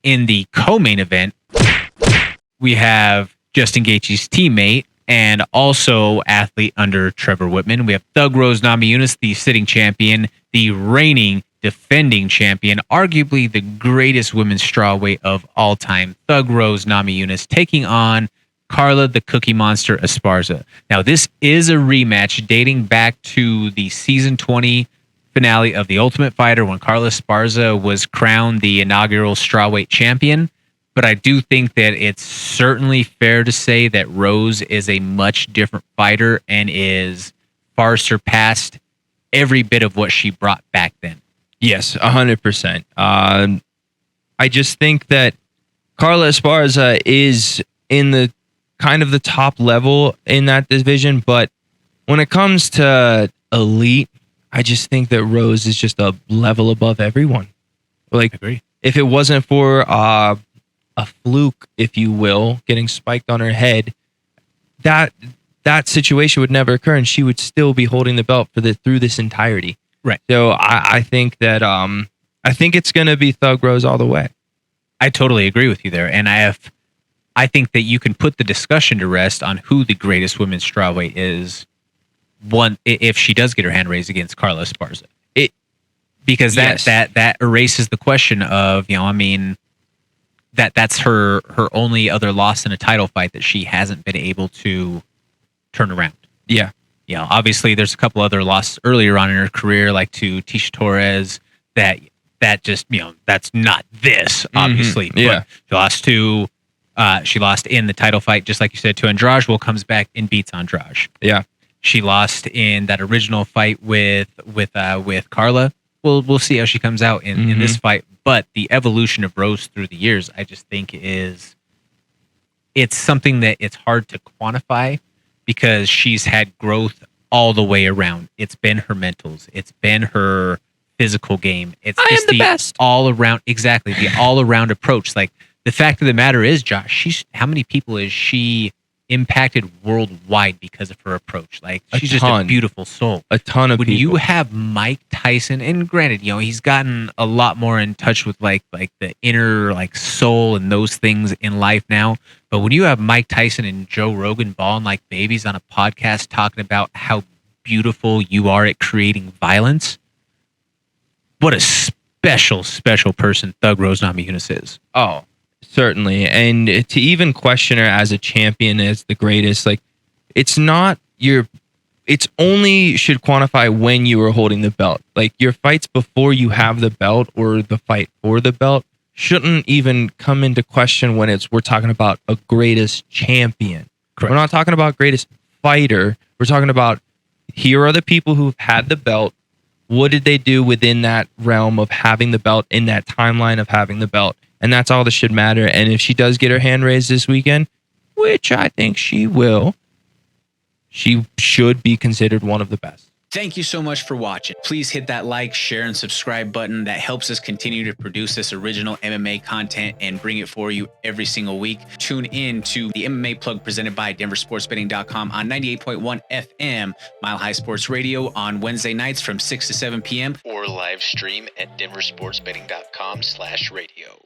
In the co-main event, we have Justin Gaethje's teammate and also athlete under Trevor Whitman. We have Thug Rose Namajunas, the sitting champion, the reigning defending champion, arguably the greatest women's strawweight of all time, Thug Rose Namajunas, taking on Carla the Cookie Monster Esparza. Now, this is a rematch dating back to the season 20 finale of The Ultimate Fighter when Carla Esparza was crowned the inaugural strawweight champion. But I do think that it's certainly fair to say that Rose is a much different fighter and is far surpassed every bit of what she brought back then. Yes, 100%. I just think that Carla Esparza is in the kind of the top level in that division, but when it comes to elite, I just think that Rose is just a level above everyone. Like, I agree. If it wasn't for a fluke, if you will, getting spiked on her head, that situation would never occur, and she would still be holding the belt through this entirety. Right. So I think that I think it's going to be Thug Rose all the way. I totally agree with you there, and I think that you can put the discussion to rest on who the greatest women's strawweight is. One, if she does get her hand raised against Carla Esparza, because that erases the question of, you know, I mean, that's her only other loss in a title fight that she hasn't been able to turn around. Yeah. You know, obviously there's a couple other losses earlier on in her career, like to Tisha Torres, that just, you know, that's not this, obviously. Mm-hmm. Yeah. But she lost in the title fight, just like you said, to Andrade. Will comes back and beats Andrade. Yeah. She lost in that original fight with Carla. We'll see how she comes out in this fight. But the evolution of Rose through the years, I just think it's something that it's hard to quantify because she's had growth all the way around. It's been her mentals. It's been her physical game. It's just the best all around. Exactly. The all around approach. Like, the fact of the matter is, Josh, how many people is she impacted worldwide because of her approach? Like, she's just a beautiful soul. A ton of when people. you have Mike Tyson, and granted, you know, he's gotten a lot more in touch with like the inner like soul and those things in life now. But when you have Mike Tyson and Joe Rogan balling like babies on a podcast talking about how beautiful you are at creating violence, what a special person Thug Rose Namajunas is. Oh, certainly. And to even question her as a champion, as the greatest, like, it's only should quantify when you are holding the belt. Like, your fights before you have the belt or the fight for the belt shouldn't even come into question when we're talking about a greatest champion. Correct. We're not talking about greatest fighter. We're talking about, here are the people who've had the belt. What did they do within that realm of having the belt, in that timeline of having the belt? And that's all that should matter. And if she does get her hand raised this weekend, which I think she will, she should be considered one of the best. Thank you so much for watching. Please hit that like, share, and subscribe button. That helps us continue to produce this original MMA content and bring it for you every single week. Tune in to the MMA Plug presented by DenverSportsBetting.com on 98.1 FM, Mile High Sports Radio on Wednesday nights from 6 to 7 p.m. or live stream at DenverSportsBetting.com/radio.